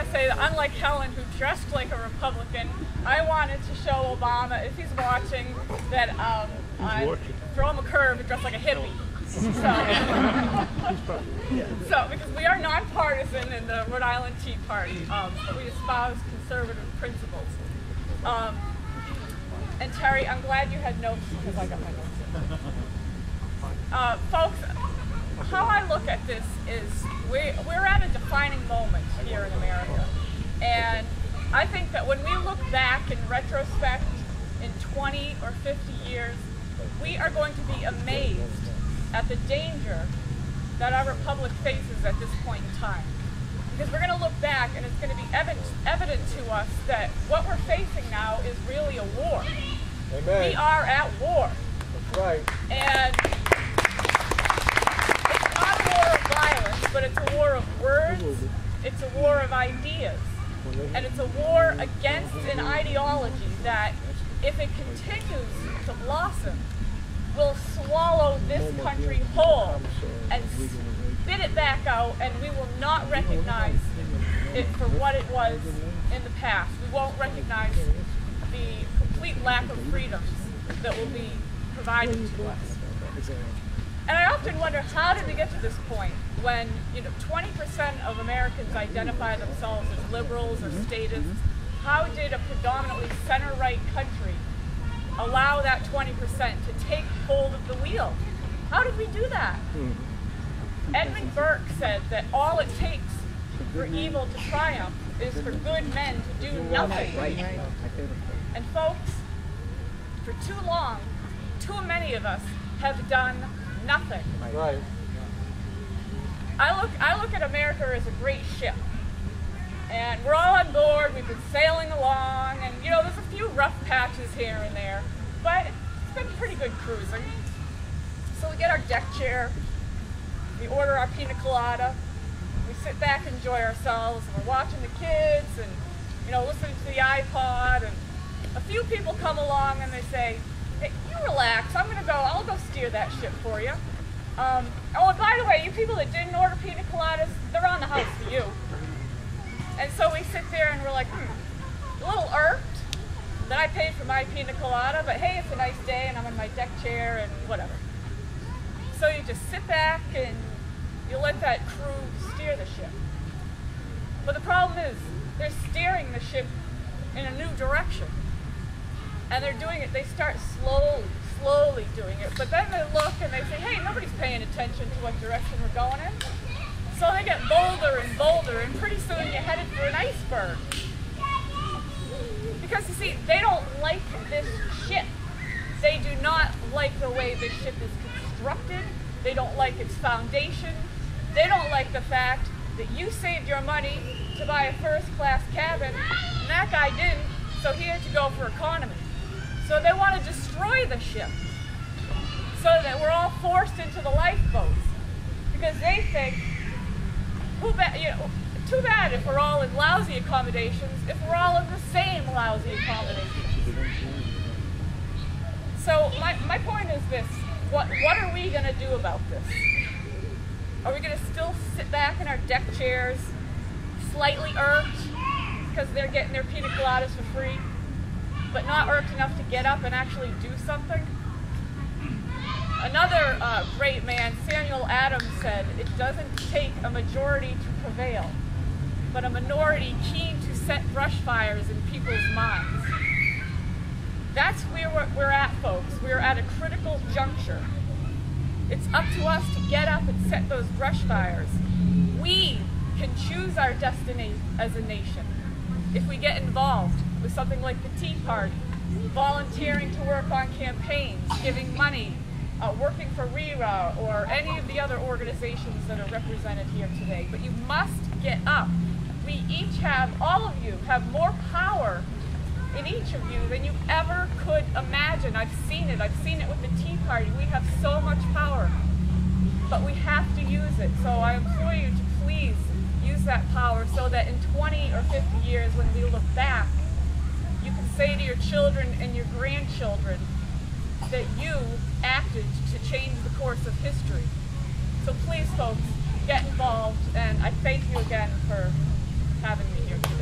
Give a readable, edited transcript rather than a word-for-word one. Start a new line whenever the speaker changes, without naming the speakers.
to say that unlike Helen, who dressed like a Republican, I wanted to show Obama, if he's watching, that I throw him a curve and dress like a hippie. So because we are nonpartisan in the Rhode Island Tea Party, we espouse conservative principles. And Terry, I'm glad you had notes because I got my notes in. Folks, how I look at this is we're at a defining moment here in America. And I think that when we look back in retrospect in 20 or 50 years, we are going to be amazed at the danger that our republic faces at this point in time. Because we're going to look back and it's going to be evident to us that what we're facing now is really a war.
Amen.
We are at war.
That's right.
And it's not a war of violence, but it's a war of words, it's a war of ideas, and it's a war against an ideology that, if it continues to blossom, will swallow this country whole and spit it back out, and we will not recognize it for what it was in the past. We won't recognize the complete lack of freedoms that will be provided to us. And I often wonder, how did we get to this point when 20% of Americans identify themselves as liberals or statists? How did a predominantly center-right country allow that 20% to take hold of the wheel? How did we do that? Edmund Burke said that all it takes for evil to triumph is for good men to do nothing. And folks, for too long, too many of us have done nothing.
Right.
I look at America as a great ship. And we're all on board, we've been sailing along, and there's a few rough patches here and there, but it's been pretty good cruising. So we get our deck chair, we order our pina colada, we sit back and enjoy ourselves, and we're watching the kids, and listening to the iPod, and a few people come along and they say, hey, you relax, I'll go steer that ship for you. Oh, and by the way, you people that didn't order pina coladas, they're on the house for you. And so we sit there and we're like, a little irked that I paid for my pina colada, but hey, it's a nice day and I'm in my deck chair and whatever. So you just sit back and you let that crew steer the ship. But the problem is, they're steering the ship in a new direction. And they're doing it, they start slowly doing it, but then they look and they say, hey, nobody's paying attention to what direction we're going in. So they get bolder and bolder, and pretty soon you're headed for an iceberg. Because you see, they don't like this ship. They do not like the way this ship is constructed. They don't like its foundation. They don't like the fact that you saved your money to buy a first-class cabin, and that guy didn't, so he had to go for economy. So they want to destroy the ship so that we're all forced into the lifeboats, because they think, too bad if we're all in lousy accommodations, if we're all in the same lousy accommodations. So my point is this, what are we going to do about this? Are we going to still sit back in our deck chairs, slightly irked, because they're getting their pina coladas for free, but not irked enough to get up and actually do something? Another great man, Samuel Adams, said, it doesn't take a majority to prevail, but a minority keen to set brush fires in people's minds. That's where we're at, folks. We're at a critical juncture. It's up to us to get up and set those brush fires. We can choose our destiny as a nation if we get involved with something like the Tea Party, volunteering to work on campaigns, giving money, working for RERA or any of the other organizations that are represented here today. But you must get up. We each have, all of you, have more power in each of you than you ever could imagine. I've seen it with the Tea Party. We have so much power, but we have to use it. So I implore you to please use that power so that in 20 or 50 years when we look back, you can say to your children and your grandchildren that you acted to change the course of history. So please, folks, get involved, and I thank you again for having me here today.